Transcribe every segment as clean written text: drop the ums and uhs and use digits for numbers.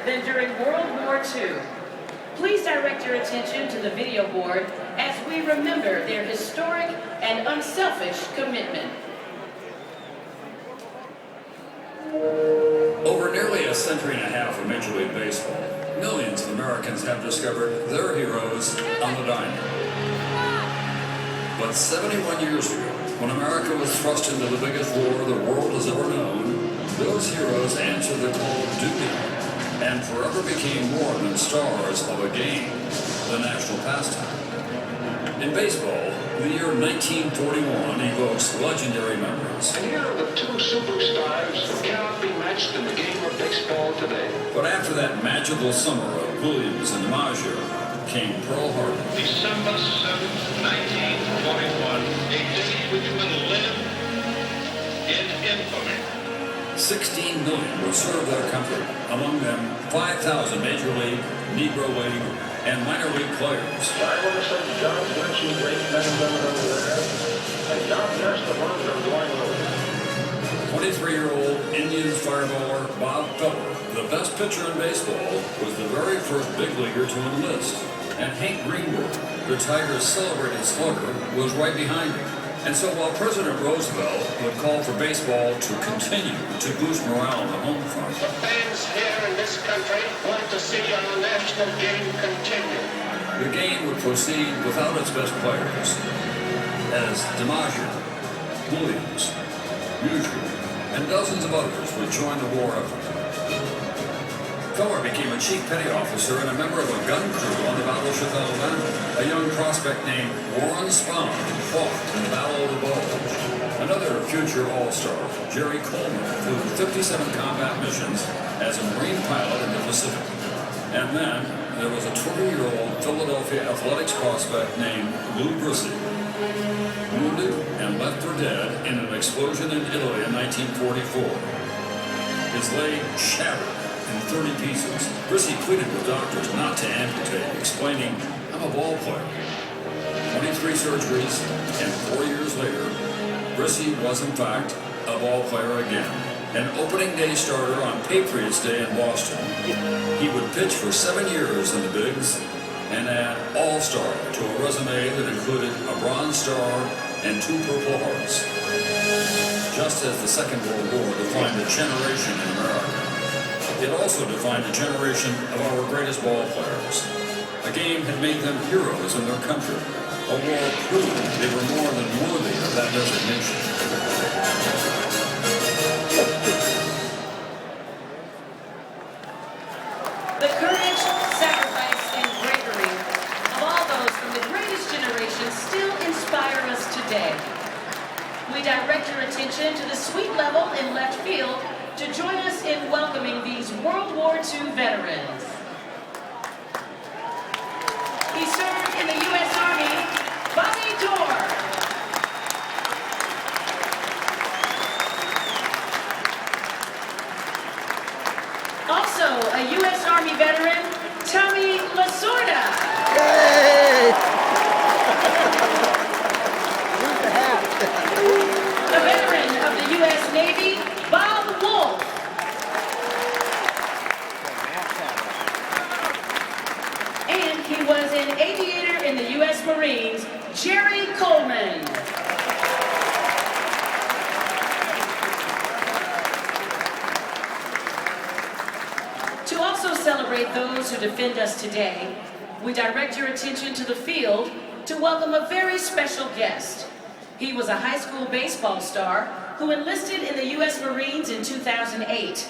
than during World War II. Please direct your attention to the video board as we remember their historic and unselfish commitment. Over nearly a century and a half of Major League Baseball, millions of Americans have discovered their heroes on the diamond. But 71 years ago, when America was thrust into the biggest war the world has ever known, those heroes answered the call of duty and forever became more than stars of a game, the national pastime. In baseball, the year 1941 evokes legendary memories. And here are the two superstars who cannot be matched in the game of baseball today. But after that magical summer of Williams and DiMaggio came Pearl Harbor. December 7th, 1941, a day which will live in infamy. 16 million would serve their country, among them 5,000 Major League, Negro League, and minor league players. I want to say John Quincy, great men and women over there, and God bless the ones that are going over. 23-year-old Indian fireballer Bob Feller, the best pitcher in baseball, was the very first big leaguer to enlist. And Hank Greenberg, the Tigers' celebrated slugger, was right behind him. And so while President Roosevelt would call for baseball to continue to boost morale on the home front, The fans here in this country want to see our national game continue. the game would proceed without its best players, as DiMaggio, Williams, Musial, and dozens of others would join the war effort. Feller became a chief petty officer and a member of a gun crew on the battleship Alabama. A young prospect named Warren Spahn fought in the Battle of the Bulge. Another future all-star, Jerry Coleman, flew 57 combat missions as a Marine pilot in the Pacific. And then there was a 20-year-old Philadelphia athletics prospect named Lou Brissy, wounded and left for dead in an explosion in Italy in 1944. His leg shattered in 30 pieces. Brissy pleaded with doctors not to amputate, explaining, "I'm a ball player." 23 surgeries, and 4 years later, Brissy was in fact a ball player again. An opening day starter on Patriots Day in Boston. He would pitch for 7 years in the bigs and add All-Star to a resume that included a Bronze Star and 2 Purple Hearts. Just as the Second World War defined a generation in America, it also defined a generation of our greatest ball players. The game had made them heroes in their country. A war proved they were more than worthy of that designation. The courage, sacrifice, and bravery of all those from the greatest generation still inspire us today. We direct your attention to the suite level in left field to join us in welcoming these World War II veterans. He served in the U.S. Army, Bobby Dorr. Also, a U.S. Army veteran, Tommy Lasorda. Yay! Where's the hat? A veteran of the U.S. Navy, Bob Wolf. And he was an aviator in the U.S. Marines, Jerry Coleman. To also celebrate those who defend us today, we direct your attention to the field to welcome a very special guest. He was a high school baseball star who enlisted in the U.S. Marines in 2008.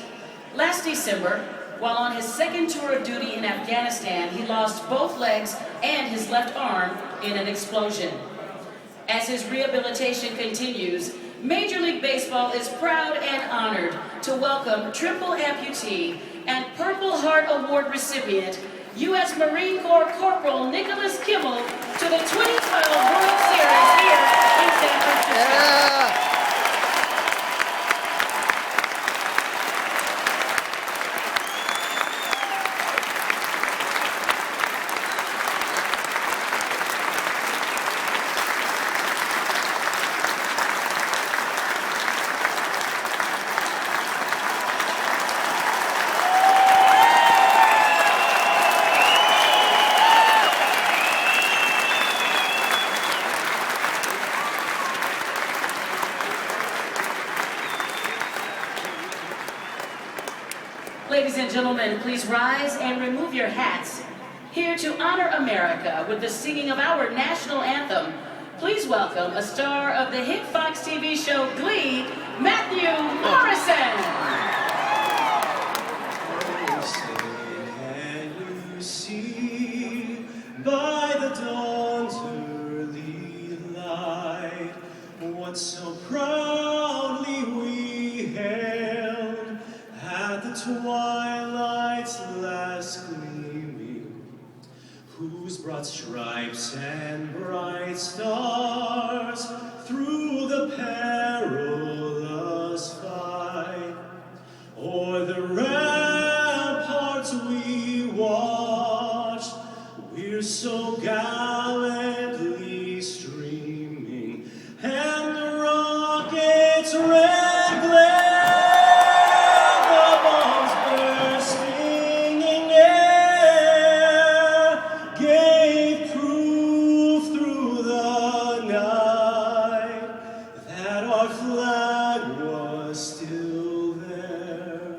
Last December, while on his second tour of duty in Afghanistan, he lost both legs and his left arm in an explosion. As his rehabilitation continues, Major League Baseball is proud and honored to welcome triple amputee and Purple Heart Award recipient, U.S. Marine Corps Corporal Nicholas Kimmel, to the 2012 World Series here in San Francisco. Yeah. Ladies and gentlemen, please rise and remove your hats. Here to honor America with the singing of our national anthem, please welcome a star of the hit Fox TV show Glee, Matthew Morrison. Can you see by the dawn's early light what so proudly we hailed at the twilight's last gleaming, whose broad stripes and bright stars through the perilous fight o'er the ramparts we watched, we're so gallantly streaming, and the rocket's red glare, the bombs bursting in air, gave proof through the night that our flag was still there.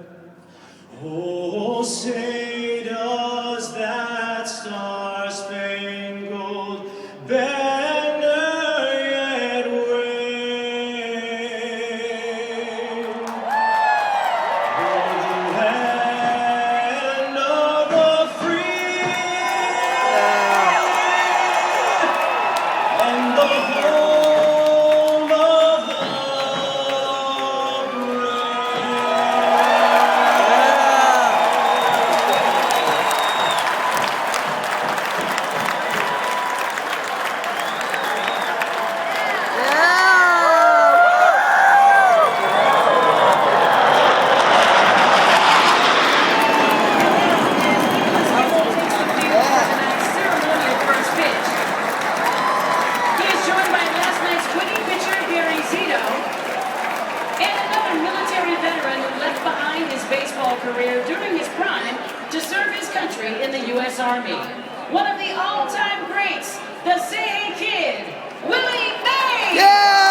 Oh, say does that star-spangled banner yet wave o'er the land of the free and the home of the Tonight's ceremonial first pitch. He is joined by last night's winning pitcher, Gary Zito, and another military veteran who left behind his baseball career during his prime to serve his country in the U.S. Army. One of the all-time greats, the Say Hey Kid, Willie Mays! Yeah!